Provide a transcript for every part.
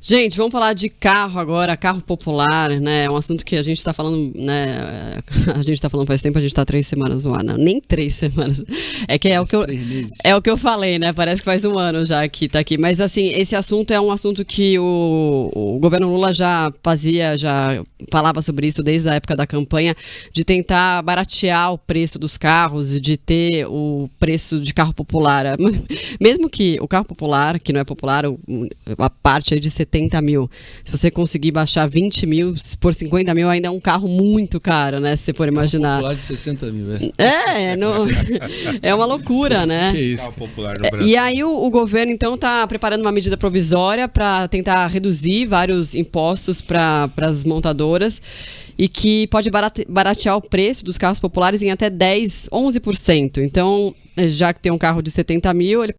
Gente, vamos falar de carro agora, carro popular, né? É um assunto que a gente está falando, né? A gente está falando faz tempo, a gente está 3 semanas no ar, não, nem 3 semanas. É que é o que eu falei, né? Parece que faz um ano já que tá aqui. Mas assim, esse assunto é um assunto que o governo Lula já falava sobre isso desde a época da campanha, de tentar baratear o preço dos carros, de ter o preço de carro popular. Mesmo que o carro popular, que não é popular, a parte aí de 70 mil, se você conseguir baixar 20 mil por 50 mil, ainda é um carro muito caro, né? Se você for imaginar. Carro popular de 60 mil, é uma loucura, né? Que isso? Carro popular no Brasil. E aí o governo, então, está preparando uma medida provisória para tentar reduzir vários impostos para as montadoras e que pode baratear o preço dos carros populares em até 11%. Então, já que tem um carro de 70 mil, ele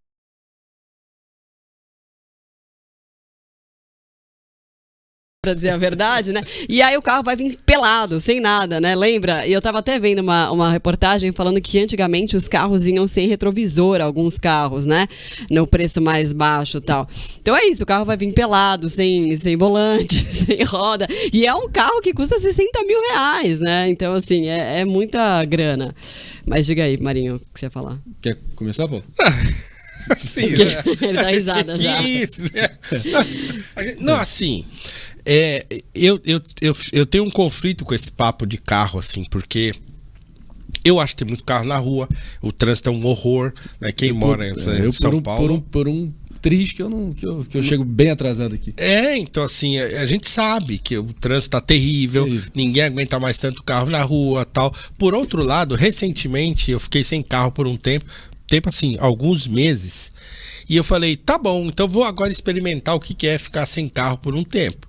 pra dizer a verdade, né? E aí o carro vai vir pelado, sem nada, né? Lembra? E eu tava até vendo uma reportagem falando que antigamente os carros vinham sem retrovisor, alguns carros, né? No preço mais baixo e tal. Então é isso, o carro vai vir pelado, sem volante, sem roda. E é um carro que custa 60 mil reais, né? Então, assim, é muita grana. Mas diga aí, Marinho, o que você ia falar? Quer começar, Paulo? Sim, né? Ele dá risada já. Isso, né? Não, assim, eu tenho um conflito com esse papo de carro, assim, porque eu acho que tem muito carro na rua, o trânsito é um horror, né? Quem mora em São Paulo... Por um triz que eu chego bem atrasado aqui. Então assim, a gente sabe que o trânsito tá terrível, ninguém aguenta mais tanto carro na rua, tal. Por outro lado, recentemente eu fiquei sem carro por um tempo assim, alguns meses, e eu falei, tá bom, então vou agora experimentar o que é ficar sem carro por um tempo.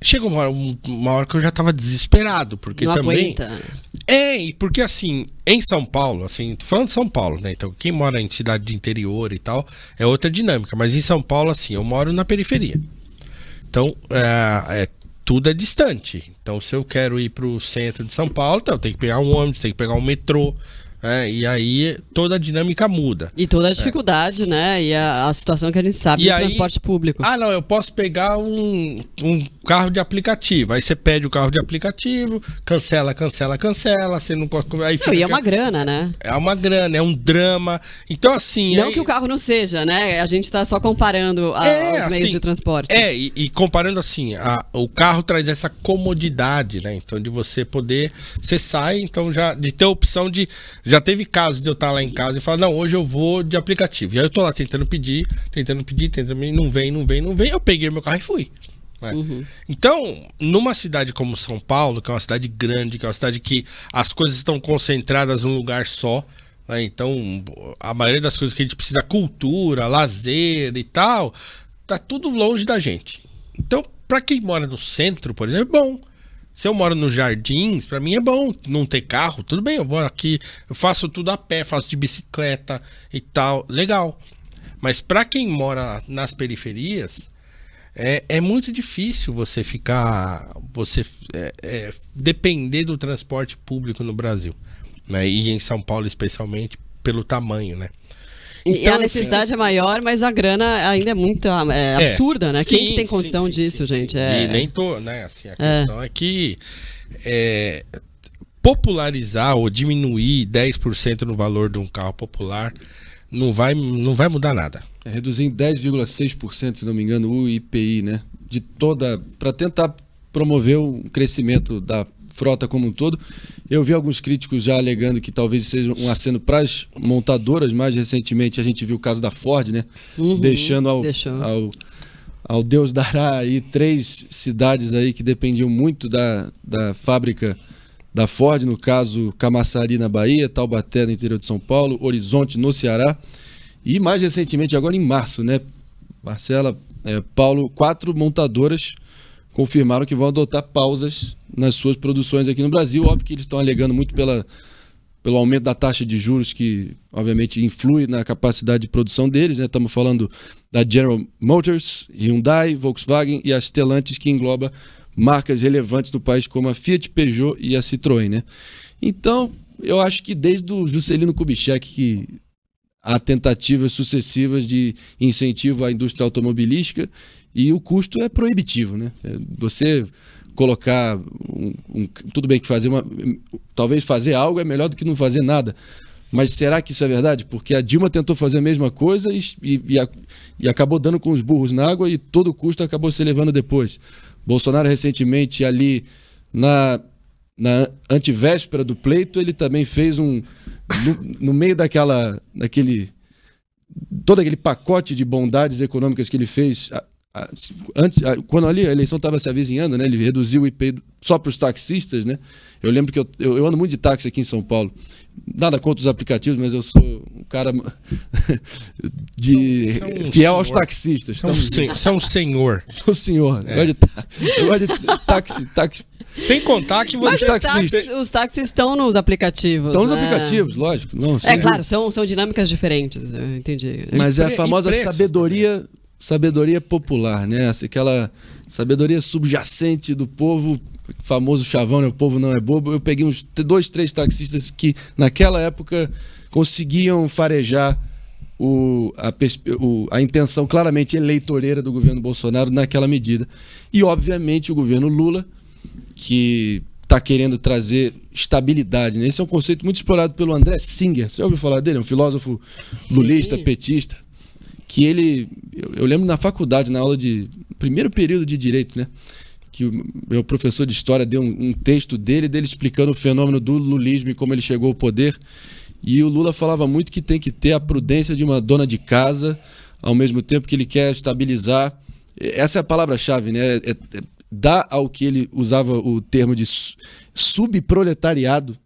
Chegou uma hora que eu já tava desesperado, porque não também... aguenta. E porque assim, em São Paulo, assim, tô falando de São Paulo, né? Então, quem mora em cidade de interior e tal, é outra dinâmica. Mas em São Paulo, assim, eu moro na periferia. Então, tudo é distante. Então, se eu quero ir pro centro de São Paulo, então, eu tenho que pegar um ônibus, tenho que pegar um metrô. E aí toda a dinâmica muda. E toda a dificuldade, né? E a situação que a gente sabe do transporte público. Não, eu posso pegar um carro de aplicativo. Aí você pede o carro de aplicativo, cancela, você não pode... Aí e é uma grana, né? É uma grana, é um drama. Então, assim... Não que o carro não seja, né? A gente tá só comparando os meios de transporte. E comparando assim, o carro traz essa comodidade, né? Então, de você poder... Você sai, então, já de ter a opção de... Já teve casos de eu estar lá em casa e falar, não, hoje eu vou de aplicativo. E aí eu tô lá tentando pedir, não vem. Eu peguei meu carro e fui. Né? Então, numa cidade como São Paulo, que é uma cidade grande, que é uma cidade que as coisas estão concentradas num lugar só, né? Então, a maioria das coisas que a gente precisa, cultura, lazer e tal, tá tudo longe da gente. Então, pra quem mora no centro, por exemplo, é bom. Se eu moro nos Jardins, pra mim é bom não ter carro, tudo bem, eu vou aqui, eu faço tudo a pé, faço de bicicleta e tal, legal. Mas pra quem mora nas periferias, é muito difícil você depender do transporte público no Brasil, né? E em São Paulo especialmente pelo tamanho, né? Então, a necessidade é maior, mas a grana ainda é muito absurda, né? Quem que tem condição disso, gente? E nem né? Assim, a questão é que popularizar ou diminuir 10% no valor de um carro popular não vai mudar nada. Reduzir em 10,6%, se não me engano, o IPI, né? Para tentar promover o crescimento da frota como um todo. Eu vi alguns críticos já alegando que talvez seja um aceno para as montadoras. Mais recentemente a gente viu o caso da Ford, né? Deixando ao Deus dará aí 3 cidades aí que dependiam muito da fábrica da Ford, no caso Camaçari na Bahia, Taubaté no interior de São Paulo, Horizonte no Ceará e mais recentemente agora em março, né? Marcela, Paulo, 4 montadoras confirmaram que vão adotar pausas nas suas produções aqui no Brasil. Óbvio que eles estão alegando muito pelo aumento da taxa de juros, que obviamente influi na capacidade de produção deles, né? Estamos falando da General Motors, Hyundai, Volkswagen e a Stellantis, que engloba marcas relevantes do país como a Fiat, Peugeot e a Citroën, né? Então, eu acho que desde o Juscelino Kubitschek que há tentativas sucessivas de incentivo à indústria automobilística e o custo é proibitivo, né? Você colocar tudo bem que talvez fazer algo é melhor do que não fazer nada. Mas será que isso é verdade? Porque a Dilma tentou fazer a mesma coisa e acabou dando com os burros na água e todo o custo acabou se elevando depois. Bolsonaro recentemente ali na antivéspera do pleito, ele também fez no meio todo aquele pacote de bondades econômicas que ele fez quando ali a eleição estava se avizinhando, né? Ele reduziu o IPI só para os taxistas, né? Eu lembro que eu ando muito de táxi aqui em São Paulo. Nada contra os aplicativos, mas eu sou um cara fiel aos taxistas. Você é um senhor. Sou senhor. Eu gosto de táxi. Sem contar que você... os táxis estão nos aplicativos. Estão nos aplicativos, lógico. Não, claro, são dinâmicas diferentes, eu entendi. Mas é a famosa sabedoria popular, né? Aquela sabedoria subjacente do povo, famoso chavão, né? O povo não é bobo. Eu peguei uns 2, 3 taxistas que naquela época conseguiam farejar a intenção claramente eleitoreira do governo Bolsonaro naquela medida. E, obviamente, o governo Lula, que está querendo trazer estabilidade, né? Esse é um conceito muito explorado pelo André Singer. Você já ouviu falar dele? É um filósofo lulista, petista. Que eu lembro na faculdade, na aula de primeiro período de Direito, né? Que o meu professor de História deu um texto dele explicando o fenômeno do lulismo e como ele chegou ao poder. E o Lula falava muito que tem que ter a prudência de uma dona de casa, ao mesmo tempo que ele quer estabilizar. Essa é a palavra-chave, né? Dá ao que ele usava o termo de subproletariado,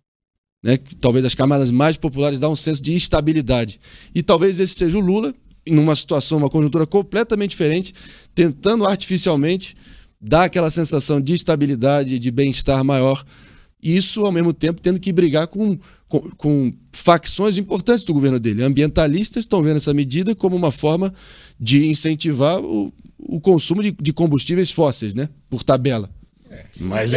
né? Que talvez as camadas mais populares dá um senso de estabilidade. E talvez esse seja o Lula, numa situação, uma conjuntura completamente diferente, tentando artificialmente dar aquela sensação de estabilidade, de bem-estar maior. Isso, ao mesmo tempo, tendo que brigar com facções importantes do governo dele. Ambientalistas estão vendo essa medida como uma forma de incentivar o consumo de combustíveis fósseis, né? Por tabela. Mas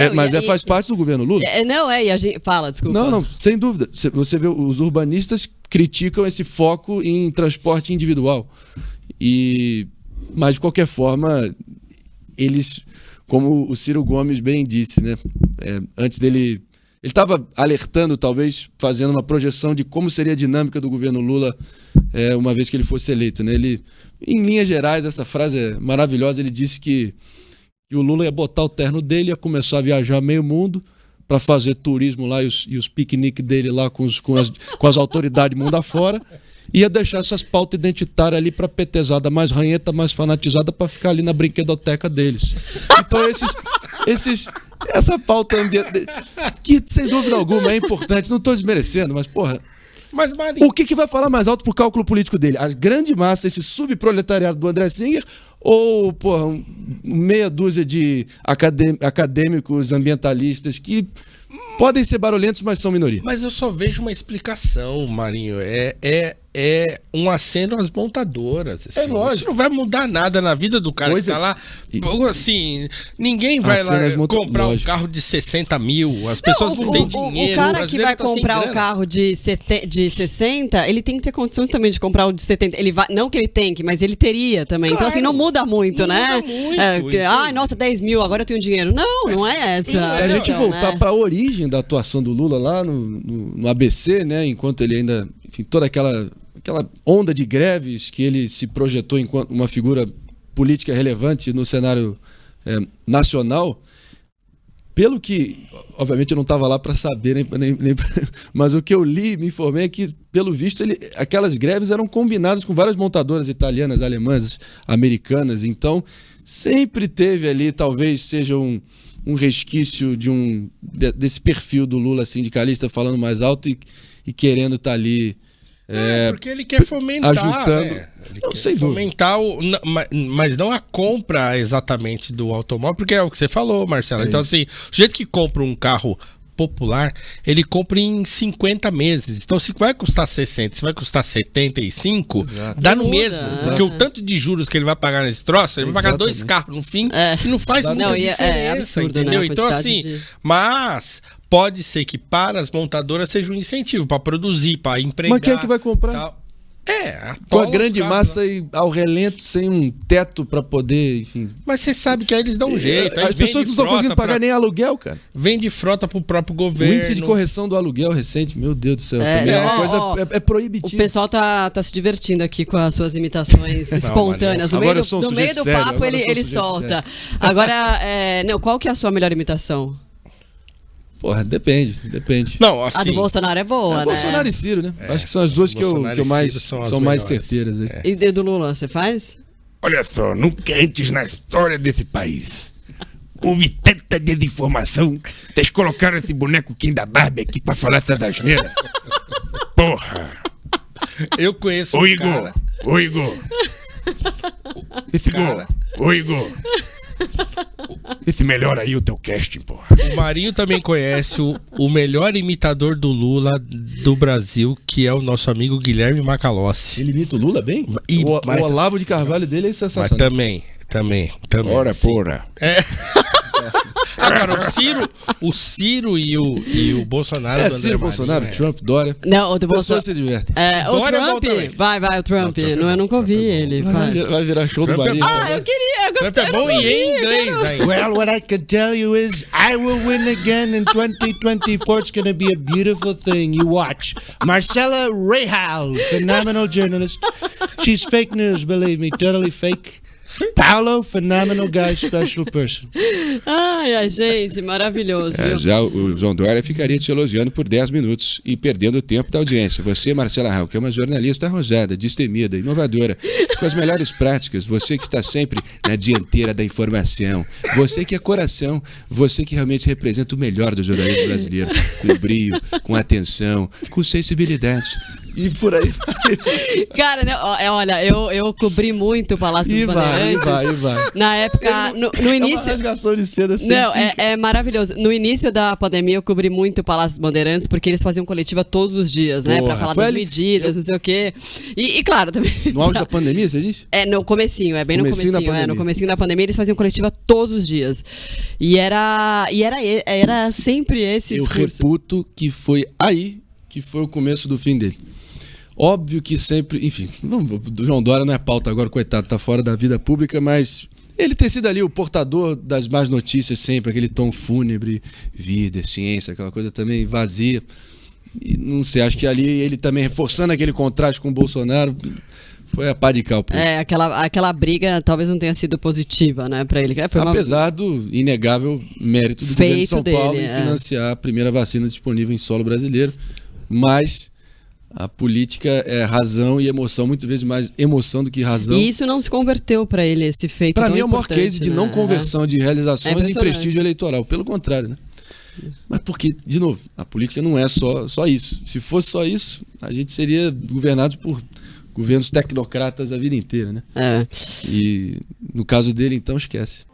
faz parte do governo Lula. E a gente... Fala, desculpa. Não, sem dúvida. Você vê, os urbanistas criticam esse foco em transporte individual. Mas, de qualquer forma, eles, como o Ciro Gomes bem disse, né? Antes dele... Ele estava alertando, talvez, fazendo uma projeção de como seria a dinâmica do governo Lula uma vez que ele fosse eleito, né? Ele, em linhas gerais, essa frase é maravilhosa, ele disse que o Lula ia botar o terno dele, ia começar a viajar meio mundo para fazer turismo lá e os piqueniques dele lá com as autoridades mundo afora, ia deixar essas pautas identitárias ali para petezada mais ranheta, mais fanatizada, para ficar ali na brinquedoteca deles. Então essa pauta que sem dúvida alguma é importante, não estou desmerecendo, mas porra, mas, Marinho, o que vai falar mais alto pro cálculo político dele? A grande massa, esse subproletariado do André Singer, ou porra, meia dúzia de acadêmicos ambientalistas que podem ser barulhentos, mas são minoria? Mas eu só vejo uma explicação, Marinho. É um aceno às montadoras. Assim. Lógico. Isso não vai mudar nada na vida do cara que tá lá. Assim, ninguém vai lá comprar um carro de 60 mil. As pessoas não têm dinheiro. O cara que vai comprar o carro de 60, ele tem que ter condição também de comprar o de 70. Ele vai, não que ele tem que, mas ele teria também. Claro, então, assim, não muda muito, né? Muda muito. Nossa, 10 mil, agora eu tenho dinheiro. Não é essa. Se a gente voltar para a origem da atuação do Lula lá no ABC, né? Enquanto ele ainda... Enfim, toda aquela onda de greves que ele se projetou enquanto uma figura política relevante no cenário nacional, pelo que, obviamente eu não estava lá para saber, mas o que eu li, me informei, é que, pelo visto, aquelas greves eram combinadas com várias montadoras italianas, alemãs, americanas, então sempre teve ali, talvez seja um resquício desse perfil do Lula sindicalista falando mais alto e querendo estar ali porque ele quer fomentar, ajudando. Né? Ele quer fomentar mas não a compra exatamente do automóvel, porque é o que você falou, Marcelo. Então, assim, o jeito que compra um carro popular, ele compra em 50 meses. Então, se vai custar 60, se vai custar 75, exato, dá no mesmo. Porque o tanto de juros que ele vai pagar nesse troço, ele vai pagar 2 carros no fim e não faz muita diferença, absurdo, entendeu? Né? Então, assim, mas pode ser que para as montadoras seja um incentivo para produzir, para empregar. Mas quem é que vai comprar? Tal. Com a grande massa e ao relento, sem um teto para poder, enfim. Mas você sabe que aí eles dão um jeito. As pessoas não estão conseguindo pagar nem aluguel, cara. Vende frota pro próprio governo. O índice de correção do aluguel recente, meu Deus do céu, também é uma coisa proibitiva. O pessoal tá se divertindo aqui com as suas imitações espontâneas. No meio do papo ele solta. Agora, qual que é a sua melhor imitação? Porra, depende. Não, assim, a do Bolsonaro é boa, né? Bolsonaro e Ciro, né? Acho que são as duas que eu mais são mais certeiras. E do Lula, você faz? Olha só, nunca antes na história desse país houve tanta desinformação. Vocês colocaram esse boneco Kim da Barbie aqui pra falar essa asneira. Porra. Eu conheço Ô, Igor. Ô, Igor. Esse cara. Ô, Igor. Esse melhora aí o teu casting, porra. O Marinho também conhece o melhor imitador do Lula do Brasil, que é o nosso amigo Guilherme Macalossi. Ele imita o Lula bem? O Olavo de Carvalho dele é sensacional. Mas também. Ora, porra. Agora, o Ciro e o Bolsonaro. Ciro, Bolsonaro, Trump, Dória. Não, o do Bolsonaro. Se diverte. O Trump. Vai, o Trump. Eu nunca ouvi ele. Vai virar show do Marinho. Eu gostei. Trump é bom e em inglês ainda. Well, what I can tell you is I will win again in 2024. It's going to be a beautiful thing. You watch. Marcela Rehal, phenomenal journalist. She's fake news, believe me, totally fake. Paulo, phenomenal guy, special person. Ai, gente, maravilhoso. Já o João Dória ficaria te elogiando por 10 minutos e perdendo o tempo da audiência. Você, Marcela Rehal, que é uma jornalista arrojada, destemida, inovadora, com as melhores práticas, você que está sempre na dianteira da informação, você que é coração, você que realmente representa o melhor do jornalismo brasileiro, com brio, com atenção, com sensibilidade. E por aí vai. Cara, né, olha, eu cobri muito o Palácio dos Bandeirantes. Vai. Na época, no início... É uma rasgação de seda assim. Não, é maravilhoso. No início da pandemia, eu cobri muito o Palácio dos Bandeirantes, porque eles faziam coletiva todos os dias, né? Pra falar das medidas, não sei o quê. E claro, também... No auge da pandemia, você disse? No comecinho, bem no comecinho. No comecinho da pandemia, eles faziam coletiva todos os dias. E era sempre esse discurso. Eu reputo que foi aí que foi o começo do fim dele. Óbvio que sempre, enfim, o João Dória não é pauta agora, coitado, tá fora da vida pública, mas ele ter sido ali o portador das más notícias sempre, aquele tom fúnebre, vida, ciência, aquela coisa também vazia. E não sei, acho que ali ele também reforçando aquele contraste com o Bolsonaro, foi a pá de cal. Aquela briga talvez não tenha sido positiva, né, pra ele. Apesar do inegável mérito do governo de São Paulo em financiar a primeira vacina disponível em solo brasileiro, mas... A política é razão e emoção, muitas vezes mais emoção do que razão. E isso não se converteu para ele, esse feito tão importante. Para mim é o maior case de não conversão de realizações em prestígio eleitoral. Pelo contrário, né? Mas porque, de novo, a política não é só isso. Se fosse só isso, a gente seria governado por governos tecnocratas a vida inteira, né? E no caso dele, então, esquece.